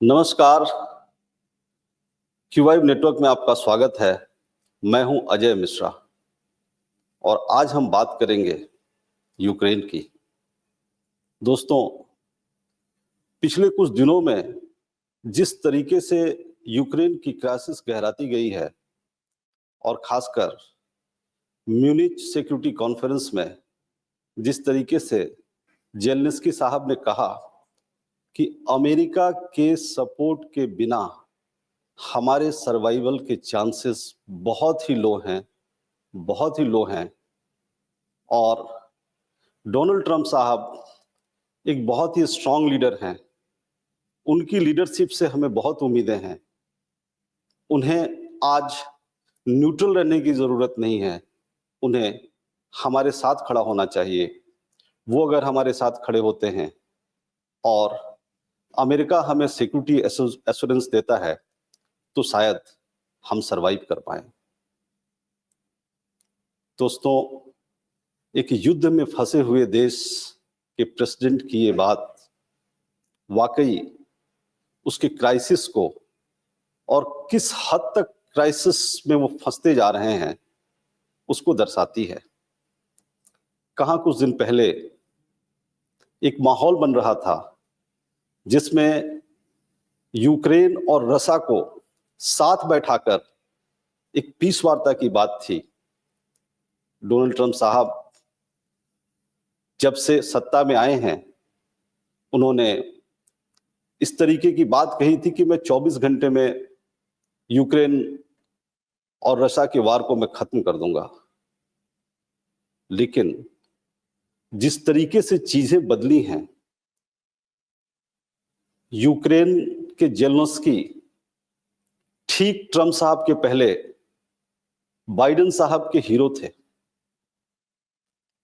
नमस्कार, क्यूवाइब नेटवर्क में आपका स्वागत है। मैं हूं अजय मिश्रा और आज हम बात करेंगे यूक्रेन की। दोस्तों, पिछले कुछ दिनों में जिस तरीके से यूक्रेन की क्राइसिस गहराती गई है और खासकर म्यूनिच सिक्योरिटी कॉन्फ्रेंस में जिस तरीके से जेलेंस्की साहब ने कहा कि अमेरिका के सपोर्ट के बिना हमारे सर्वाइवल के चांसेस बहुत ही लो हैं, बहुत ही लो हैं। और डोनाल्ड ट्रंप साहब एक बहुत ही स्ट्रांग लीडर हैं। उनकी लीडरशिप से हमें बहुत उम्मीदें हैं। उन्हें आज न्यूट्रल रहने की ज़रूरत नहीं है, उन्हें हमारे साथ खड़ा होना चाहिए। वो अगर हमारे साथ खड़े होते हैं और अमेरिका हमें सिक्योरिटी एश्योरेंस देता है तो शायद हम सरवाइव कर पाए। दोस्तों, एक युद्ध में फंसे हुए देश के प्रेसिडेंट की ये बात वाकई उसके क्राइसिस को और किस हद तक क्राइसिस में वो फंसते जा रहे हैं उसको दर्शाती है। कहाँ कुछ दिन पहले एक माहौल बन रहा था जिसमें यूक्रेन और रसा को साथ बैठाकर एक पीस वार्ता की बात थी। डोनाल्ड ट्रंप साहब जब से सत्ता में आए हैं, उन्होंने इस तरीके की बात कही थी कि मैं 24 घंटे में यूक्रेन और रशिया के वार को मैं खत्म कर दूंगा। लेकिन जिस तरीके से चीजें बदली हैं, यूक्रेन के जेलेंस्की ठीक ट्रंप साहब के पहले बाइडेन साहब के हीरो थे।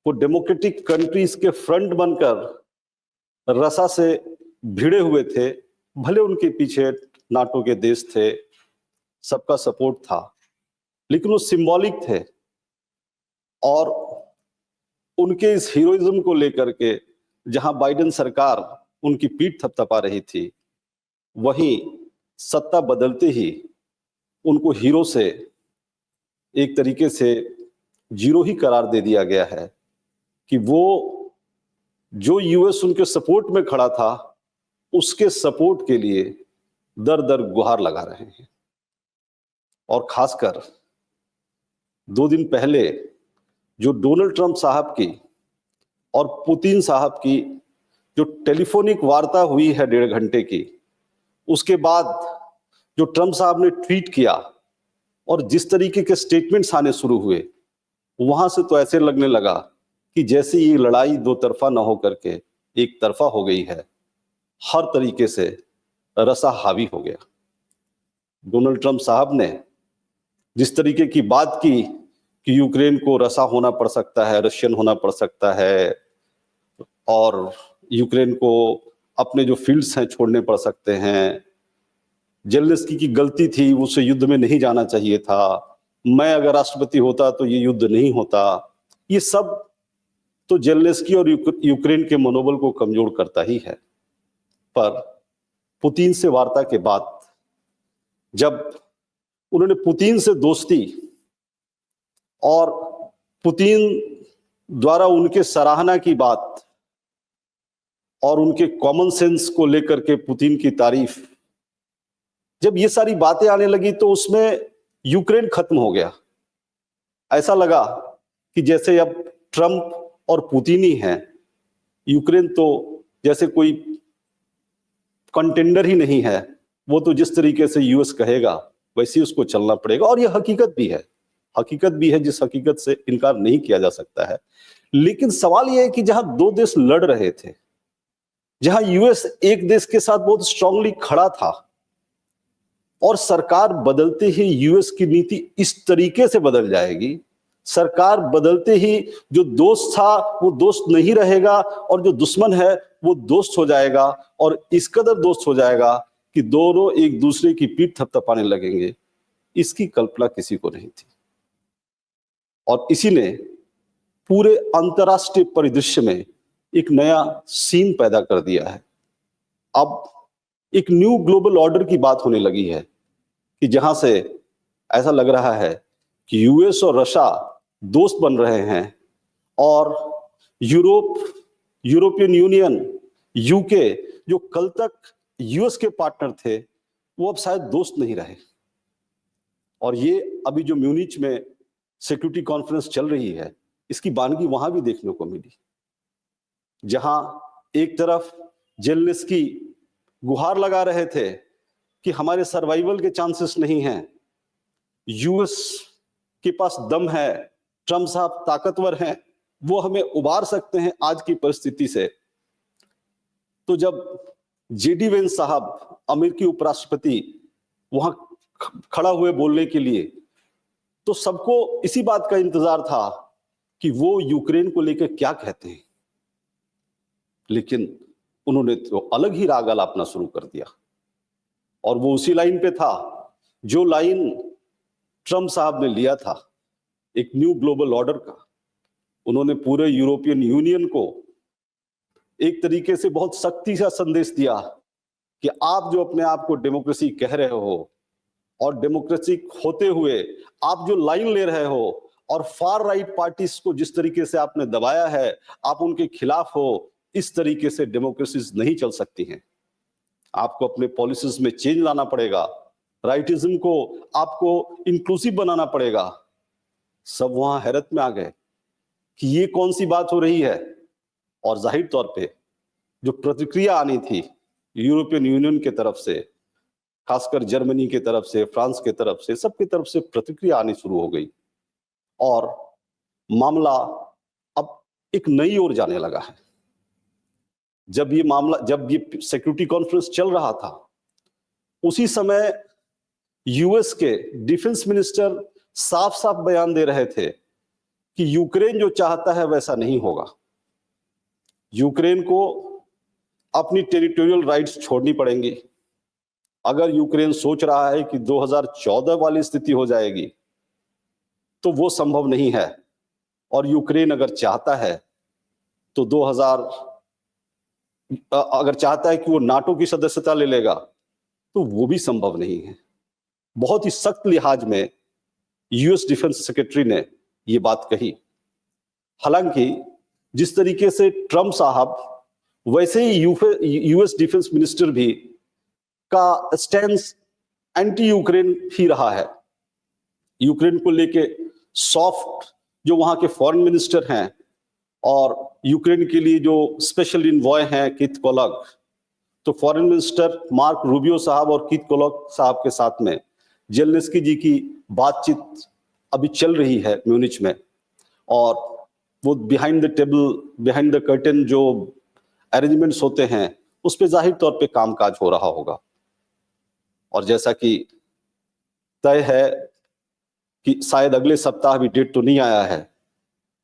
वो डेमोक्रेटिक कंट्रीज के फ्रंट बनकर रसा से भिड़े हुए थे। भले उनके पीछे नाटो के देश थे, सबका सपोर्ट था, लेकिन वो सिंबॉलिक थे। और उनके इस हीरोइज्म को लेकर के जहां बाइडेन सरकार उनकी पीठ थपथपा रही थी, वहीं सत्ता बदलते ही उनको हीरो से एक तरीके से जीरो ही करार दे दिया गया है कि वो जो यूएस उनके सपोर्ट में खड़ा था, उसके सपोर्ट के लिए दर दर गुहार लगा रहे हैं। और खासकर 2 दिन पहले जो डोनाल्ड ट्रंप साहब की और पुतिन साहब की जो टेलीफोनिक वार्ता हुई है 1.5 घंटे की, उसके बाद जो ट्रंप साहब ने ट्वीट किया और जिस तरीके के स्टेटमेंट्स आने शुरू हुए, वहां से तो ऐसे लगने लगा कि जैसे ये लड़ाई दो तरफा ना होकर के एक तरफा हो गई है। हर तरीके से रसा हावी हो गया। डोनाल्ड ट्रंप साहब ने जिस तरीके की बात की कि यूक्रेन को रसा होना पड़ सकता है, रशियन होना पड़ सकता है, और यूक्रेन को अपने जो फील्ड्स हैं छोड़ने पड़ सकते हैं, जेलेंस्की की गलती थी, उसे युद्ध में नहीं जाना चाहिए था, मैं अगर राष्ट्रपति होता तो ये युद्ध नहीं होता, ये सब तो जेलेंस्की और यूक्रेन के मनोबल को कमजोर करता ही है। पर पुतिन से वार्ता के बाद जब उन्होंने पुतिन से दोस्ती और पुतिन द्वारा उनके सराहना की बात और उनके कॉमन सेंस को लेकर के पुतिन की तारीफ, जब ये सारी बातें आने लगी तो उसमें यूक्रेन खत्म हो गया। ऐसा लगा कि जैसे अब ट्रंप और पुतिन ही हैं, यूक्रेन तो जैसे कोई कंटेंडर ही नहीं है। वो तो जिस तरीके से यूएस कहेगा वैसे ही उसको चलना पड़ेगा। और यह हकीकत भी है जिस हकीकत से इनकार नहीं किया जा सकता है। लेकिन सवाल यह है कि जहां 2 देश लड़ रहे थे, जहां यूएस एक देश के साथ बहुत स्ट्रांगली खड़ा था और सरकार बदलते ही यूएस की नीति इस तरीके से बदल जाएगी, सरकार बदलते ही जो दोस्त था वो दोस्त नहीं रहेगा और जो दुश्मन है वो दोस्त हो जाएगा, और इस कदर दोस्त हो जाएगा कि दोनों एक दूसरे की पीठ थपथपाने लगेंगे, इसकी कल्पना किसी को नहीं थी। और इसी ने पूरे अंतरराष्ट्रीय परिदृश्य में एक नया सीन पैदा कर दिया है। अब एक न्यू ग्लोबल ऑर्डर की बात होने लगी है कि जहां से ऐसा लग रहा है कि यूएस और रशिया दोस्त बन रहे हैं और यूरोपियन यूनियन, यूके, जो कल तक यूएस के पार्टनर थे, वो अब शायद दोस्त नहीं रहे। और ये अभी जो म्यूनिच में सिक्योरिटी कॉन्फ्रेंस चल रही है, इसकी बानगी वहां भी देखने को मिली, जहां एक तरफ जेलेंस्की गुहार लगा रहे थे कि हमारे सर्वाइवल के चांसेस नहीं हैं, यूएस के पास दम है, ट्रम्प साहब ताकतवर हैं, वो हमें उबार सकते हैं आज की परिस्थिति से। तो जब जेडी वेंस साहब, अमेरिकी उपराष्ट्रपति, वहां खड़ा हुए बोलने के लिए, तो सबको इसी बात का इंतजार था कि वो यूक्रेन को लेकर क्या कहते हैं। लेकिन उन्होंने तो अलग ही राग अलापना शुरू कर दिया, और वो उसी लाइन पे था जो लाइन ट्रम्प साहब ने लिया था, एक न्यू ग्लोबल ऑर्डर का। उन्होंने पूरे यूरोपियन यूनियन को एक तरीके से बहुत सख्ती से संदेश दिया कि आप जो अपने आप को डेमोक्रेसी कह रहे हो, और डेमोक्रेसी होते हुए आप जो लाइन ले रहे हो, और फार राइट पार्टीज को जिस तरीके से आपने दबाया है, आप उनके खिलाफ हो, इस तरीके से डेमोक्रेसीज नहीं चल सकती हैं। आपको अपने पॉलिसीज में चेंज लाना पड़ेगा, राइटिज्म को आपको इंक्लूसिव बनाना पड़ेगा। सब वहां हैरत में आ गए कि ये कौन सी बात हो रही है। और जाहिर तौर पे जो प्रतिक्रिया आनी थी यूरोपियन यूनियन के तरफ से, खासकर जर्मनी के तरफ से, फ्रांस के तरफ से, सबकी तरफ से प्रतिक्रिया आनी शुरू हो गई, और मामला अब एक नई ओर जाने लगा है। जब ये सिक्योरिटी कॉन्फ्रेंस चल रहा था, उसी समय यूएस के डिफेंस मिनिस्टर साफ साफ बयान दे रहे थे कि यूक्रेन जो चाहता है वैसा नहीं होगा। यूक्रेन को अपनी टेरिटोरियल राइट्स छोड़नी पड़ेंगी। अगर यूक्रेन सोच रहा है कि 2014 वाली स्थिति हो जाएगी, तो वो संभव नहीं है। और यूक्रेन अगर चाहता है तो अगर चाहता है कि वो नाटो की सदस्यता ले लेगा, तो वो भी संभव नहीं है। बहुत ही सख्त लिहाज में यूएस डिफेंस सेक्रेटरी ने ये बात कही। हालांकि जिस तरीके से ट्रम्प साहब, वैसे ही यूएस डिफेंस मिनिस्टर भी का स्टैंस एंटी यूक्रेन ही रहा है। यूक्रेन को लेके सॉफ्ट जो वहां के फॉरेन मिनिस्टर हैं, और यूक्रेन के लिए जो स्पेशल इनवॉय हैं कीथ कोलॉग, तो फॉरेन मिनिस्टर मार्क रूबियो साहब और कीथ कोलॉग साहब के साथ में जेलेंस्की जी की बातचीत अभी चल रही है म्यूनिच में। और वो behind the table, behind the curtain जो अरेंजमेंट्स होते हैं, उस पे जाहिर तौर पे कामकाज हो रहा होगा। और जैसा कि तय है कि शायद अगले सप्ताह, भी डेट तो नहीं आया है,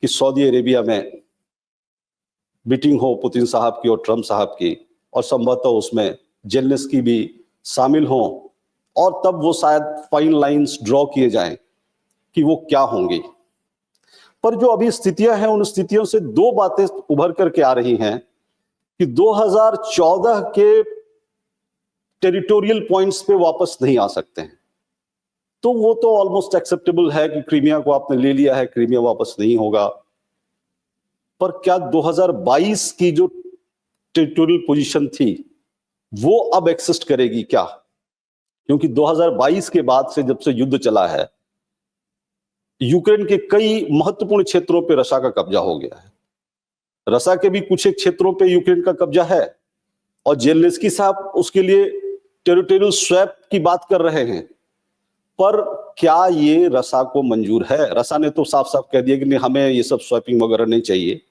कि सऊदी अरेबिया में मीटिंग हो पुतिन साहब की और ट्रम्प साहब की, और संभवतः उसमें जेलेंस्की भी शामिल हो, और तब वो शायद फाइन लाइंस ड्रॉ किए जाएं कि वो क्या होंगी। पर जो अभी स्थितियां हैं, उन स्थितियों से दो बातें उभर करके आ रही हैं कि 2014 के टेरिटोरियल पॉइंट्स पे वापस नहीं आ सकते हैं। तो वो तो ऑलमोस्ट एक्सेप्टेबल है कि क्रीमिया को आपने ले लिया है, क्रीमिया वापस नहीं होगा। पर क्या 2022 की जो टेरिटोरियल पोजीशन थी, वो अब एक्सिस्ट करेगी क्या? क्योंकि 2022 के बाद से, जब से युद्ध चला है, यूक्रेन के कई महत्वपूर्ण क्षेत्रों पे रशिया का कब्जा हो गया है। रशिया के भी कुछ एक क्षेत्रों पे यूक्रेन का कब्जा है, और जेलेंस्की साहब उसके लिए टेरिटोरियल स्वैप की बात कर रहे हैं। पर क्या ये रशिया को मंजूर है? रशिया ने तो साफ साफ कह दिया कि नहीं, हमें ये सब स्वैपिंग वगैरह नहीं चाहिए,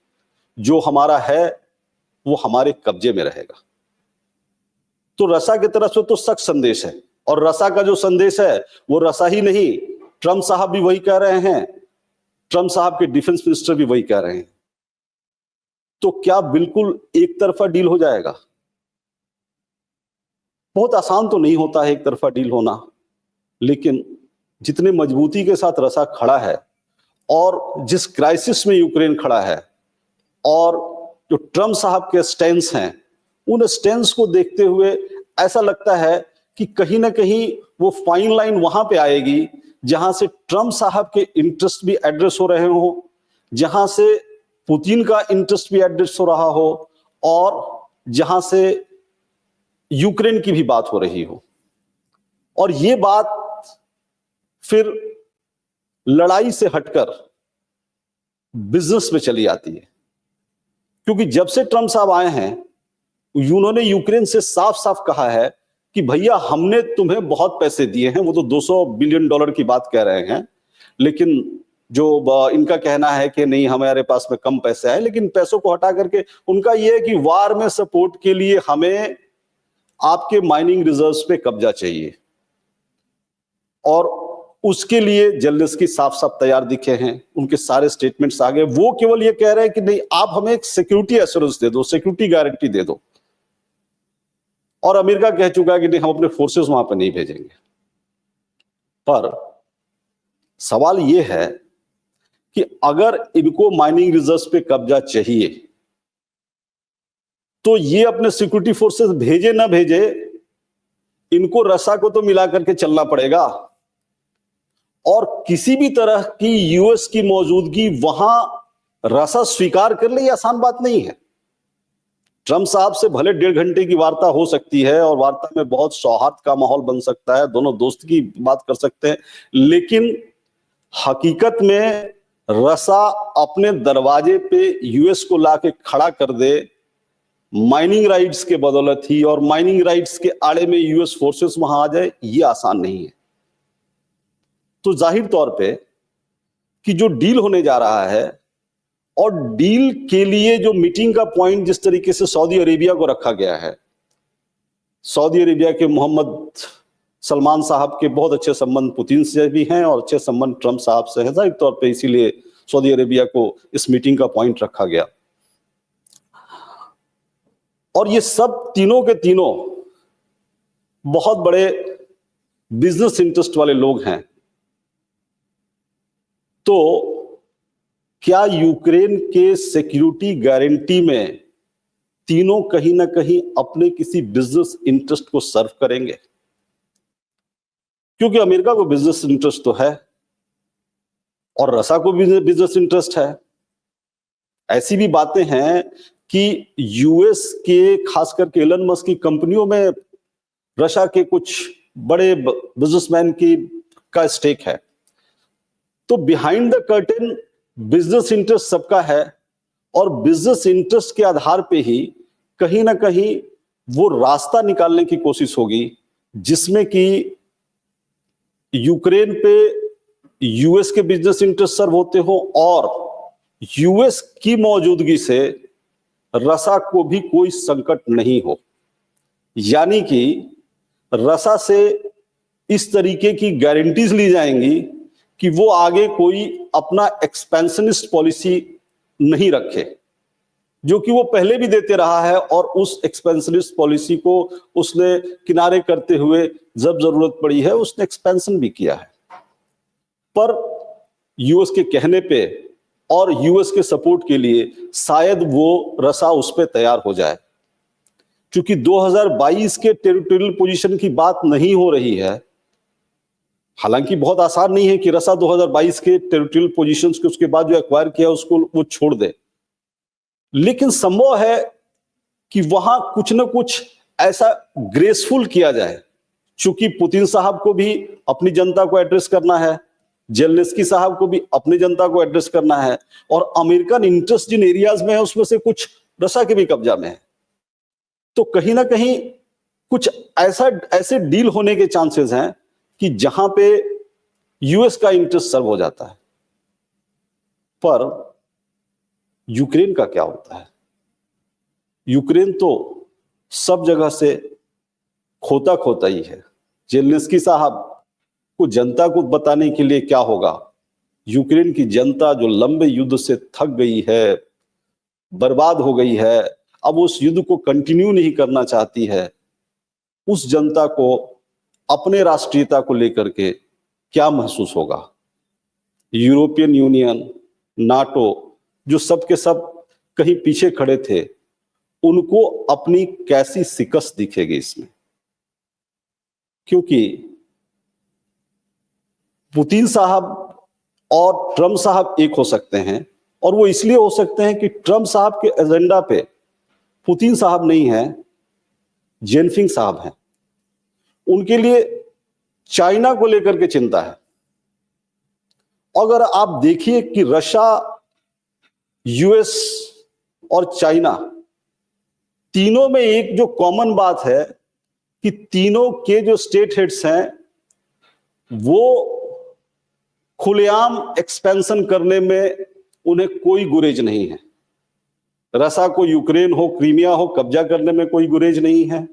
जो हमारा है वो हमारे कब्जे में रहेगा। तो रशिया की तरफ से तो सख्त संदेश है, और रशिया का जो संदेश है वो रशिया ही नहीं, ट्रम्प साहब भी वही कह रहे हैं, ट्रम्प साहब के डिफेंस मिनिस्टर भी वही कह रहे हैं। तो क्या बिल्कुल एक तरफा डील हो जाएगा? बहुत आसान तो नहीं होता है एक तरफा डील होना, लेकिन जितने मजबूती के साथ रशिया खड़ा है, और जिस क्राइसिस में यूक्रेन खड़ा है, और जो ट्रम्प साहब के स्टैंस हैं, उन स्टैंस को देखते हुए ऐसा लगता है कि कहीं ना कहीं वो फाइन लाइन वहां पे आएगी जहां से ट्रम्प साहब के इंटरेस्ट भी एड्रेस हो रहे हो, जहां से पुतिन का इंटरेस्ट भी एड्रेस हो रहा हो, और जहां से यूक्रेन की भी बात हो रही हो। और ये बात फिर लड़ाई से हटकर बिजनेस में चली आती है, क्योंकि जब से ट्रम्प साहब आए हैं उन्होंने यूक्रेन से साफ साफ कहा है कि भैया हमने तुम्हें बहुत पैसे दिए हैं। वो तो $200 बिलियन की बात कह रहे हैं, लेकिन जो इनका कहना है कि नहीं हमारे पास में कम पैसे आए, लेकिन पैसों को हटा करके उनका यह है कि वार में सपोर्ट के लिए हमें आपके माइनिंग रिजर्व्स पे कब्जा चाहिए, और उसके लिए जेलेंस्की साफ साफ तैयार दिखे हैं। उनके सारे स्टेटमेंट्स आ गए। वो केवल ये कह रहे हैं कि नहीं आप हमें एक सिक्योरिटी एश्योरेंस दे दो, सिक्योरिटी गारंटी दे दो, और अमेरिका कह चुका है कि नहीं हम अपने फोर्सेस वहां पर नहीं भेजेंगे। पर सवाल यह है कि अगर इनको माइनिंग रिजर्व्स पे कब्जा चाहिए तो ये अपने सिक्योरिटी फोर्सेस भेजे ना भेजे, इनको रसा को तो मिला करके चलना पड़ेगा, और किसी भी तरह की यूएस की मौजूदगी वहां रसा स्वीकार कर ले, ये आसान बात नहीं है। ट्रम्प साहब से भले 1.5 घंटे की वार्ता हो सकती है और वार्ता में बहुत सौहार्द का माहौल बन सकता है, दोनों दोस्त की बात कर सकते हैं, लेकिन हकीकत में रसा अपने दरवाजे पे यूएस को लाके खड़ा कर दे माइनिंग राइट्स के बदौलत ही, और माइनिंग राइट्स के आड़े में यूएस फोर्सेस वहां आ जाए, ये आसान नहीं है। तो जाहिर तौर पे कि जो डील होने जा रहा है, और डील के लिए जो मीटिंग का पॉइंट जिस तरीके से सऊदी अरेबिया को रखा गया है, सऊदी अरेबिया के मोहम्मद सलमान साहब के बहुत अच्छे संबंध पुतिन से भी हैं और अच्छे संबंध ट्रम्प साहब से हैं, जाहिर तौर पे इसीलिए सऊदी अरेबिया को इस मीटिंग का पॉइंट रखा गया। और ये सब तीनों के तीनों बहुत बड़े बिजनेस इंटरेस्ट वाले लोग हैं। तो क्या यूक्रेन के सिक्योरिटी गारंटी में तीनों कहीं ना कहीं अपने किसी बिजनेस इंटरेस्ट को सर्व करेंगे? क्योंकि अमेरिका को बिजनेस इंटरेस्ट तो है और रसा को भी बिजनेस इंटरेस्ट है। ऐसी भी बातें हैं कि यूएस के खास करके एलन मस्क की कंपनियों में रशिया के कुछ बड़े बिजनेसमैन का स्टेक है। तो behind the curtain business interest सबका है, और बिजनेस इंटरेस्ट के आधार पे ही कहीं ना कहीं वो रास्ता निकालने की कोशिश होगी जिसमें कि यूक्रेन पे यूएस के बिजनेस इंटरेस्ट सर्व होते हो, और यूएस की मौजूदगी से रसा को भी कोई संकट नहीं हो। यानी कि रसा से इस तरीके की गारंटीज ली जाएंगी कि वो आगे कोई अपना एक्सपेंशनिस्ट पॉलिसी नहीं रखे, जो कि वो पहले भी देते रहा है, और उस एक्सपेंशनिस्ट पॉलिसी को उसने किनारे करते हुए जब जरूरत पड़ी है उसने एक्सपेंशन भी किया है। पर यूएस के कहने पे और यूएस के सपोर्ट के लिए शायद वो रसा उस पर तैयार हो जाए। क्योंकि 2022 के टेरिटोरियल पोजीशन की बात नहीं हो रही है। हालांकि बहुत आसान नहीं है कि रसा 2022 के टेरिटोरियल पोजीशंस के उसके बाद जो एक्वायर किया उसको वो छोड़ दे, लेकिन संभव है कि वहां कुछ ना कुछ ऐसा ग्रेसफुल किया जाए। चूंकि पुतिन साहब को भी अपनी जनता को एड्रेस करना है, जेलेंस्की साहब को भी अपनी जनता को एड्रेस करना है, और अमेरिकन इंटरेस्ट जिन एरियाज में है उसमें से कुछ रसा के भी कब्जा में है। तो कहीं ना कहीं कुछ ऐसे डील होने के चांसेस हैं कि जहां पे यूएस का इंटरेस्ट सर्व हो जाता है। पर यूक्रेन का क्या होता है? यूक्रेन तो सब जगह से खोता खोता ही है। जेलेंस्की साहब को जनता को बताने के लिए क्या होगा? यूक्रेन की जनता जो लंबे युद्ध से थक गई है, बर्बाद हो गई है, अब उस युद्ध को कंटिन्यू नहीं करना चाहती है, उस जनता को अपने राष्ट्रीयता को लेकर के क्या महसूस होगा? यूरोपियन यूनियन, नाटो, जो सब के सब कहीं पीछे खड़े थे, उनको अपनी कैसी शिकस्त दिखेगी इसमें? क्योंकि पुतिन साहब और ट्रम्प साहब एक हो सकते हैं, और वो इसलिए हो सकते हैं कि ट्रम्प साहब के एजेंडा पे पुतिन साहब नहीं है, जिनपिंग साहब हैं। उनके लिए चाइना को लेकर के चिंता है। अगर आप देखिए कि रशिया, यूएस और चाइना, तीनों में एक जो कॉमन बात है कि तीनों के जो स्टेट हेड्स हैं वो खुलेआम एक्सपेंशन करने में उन्हें कोई गुरेज नहीं है। रशिया को यूक्रेन हो, क्रीमिया हो, कब्जा करने में कोई गुरेज नहीं है।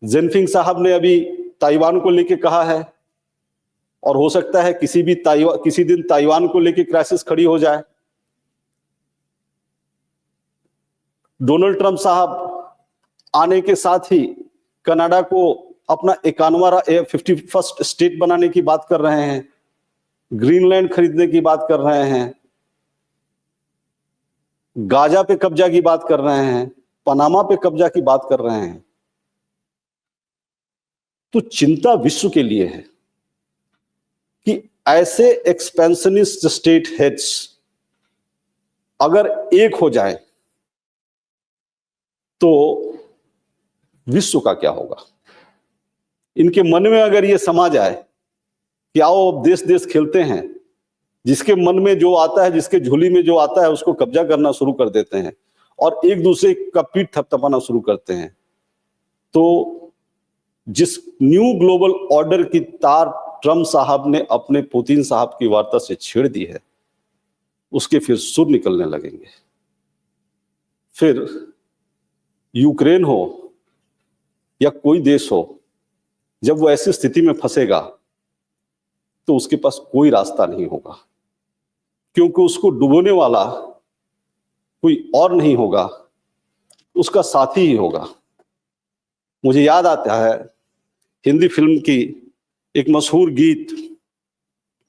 जिनपिंग साहब ने अभी ताइवान को लेकर कहा है, और हो सकता है किसी दिन ताइवान को लेकर क्राइसिस खड़ी हो जाए। डोनाल्ड ट्रंप साहब आने के साथ ही कनाडा को अपना 51वां स्टेट बनाने की बात कर रहे हैं, ग्रीनलैंड खरीदने की बात कर रहे हैं, गाजा पे कब्जा की बात कर रहे हैं, पनामा पे कब्जा की बात कर रहे हैं। तो चिंता विश्व के लिए है कि ऐसे एक्सपेंशनिस्ट स्टेट हेड्स अगर एक हो जाए तो विश्व का क्या होगा। इनके मन में अगर ये समा जाए कि आओ अब देश देश खेलते हैं, जिसके मन में जो आता है, जिसके झोली में जो आता है उसको कब्जा करना शुरू कर देते हैं और एक दूसरे का पीठ थपथपाना शुरू करते हैं, तो जिस न्यू ग्लोबल ऑर्डर की तार ट्रम्प साहब ने अपने पुतिन साहब की वार्ता से छेड़ दी है, उसके फिर सुर निकलने लगेंगे। फिर यूक्रेन हो या कोई देश हो, जब वो ऐसी स्थिति में फंसेगा तो उसके पास कोई रास्ता नहीं होगा, क्योंकि उसको डुबोने वाला कोई और नहीं होगा, उसका साथी ही होगा। मुझे याद आता है हिंदी फिल्म की एक मशहूर गीत,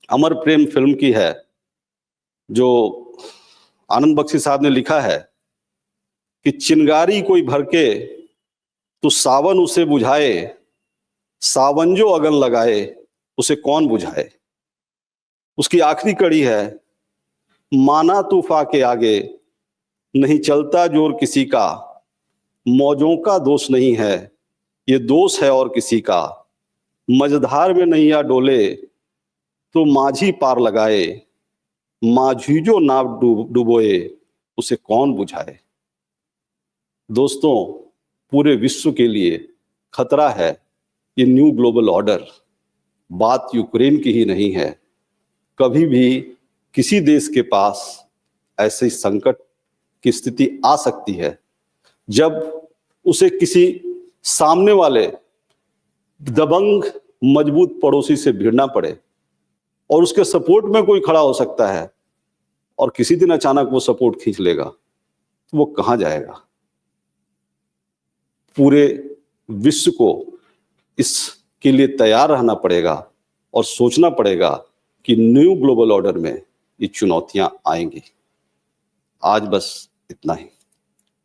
अमर प्रेम फिल्म की है, जो आनंद बख्शी साहब ने लिखा है कि चिंगारी कोई भड़के तो सावन उसे बुझाए, सावन जो अगन लगाए उसे कौन बुझाए। उसकी आखिरी कड़ी है, माना तूफा के आगे नहीं चलता जोर किसी का, मौजों का दोष नहीं है ये दोष है और किसी का, मझधार में नैया डोले तो माझी पार लगाए, माझी जो नाव डुबोए उसे कौन बुझाए। दोस्तों, पूरे विश्व के लिए खतरा है ये न्यू ग्लोबल ऑर्डर। बात यूक्रेन की ही नहीं है, कभी भी किसी देश के पास ऐसे संकट की स्थिति आ सकती है जब उसे किसी सामने वाले दबंग मजबूत पड़ोसी से भिड़ना पड़े और उसके सपोर्ट में कोई खड़ा हो सकता है और किसी दिन अचानक वो सपोर्ट खींच लेगा, तो वो कहां जाएगा। पूरे विश्व को इसके लिए तैयार रहना पड़ेगा और सोचना पड़ेगा कि न्यू ग्लोबल ऑर्डर में ये चुनौतियां आएंगी। आज बस इतना ही।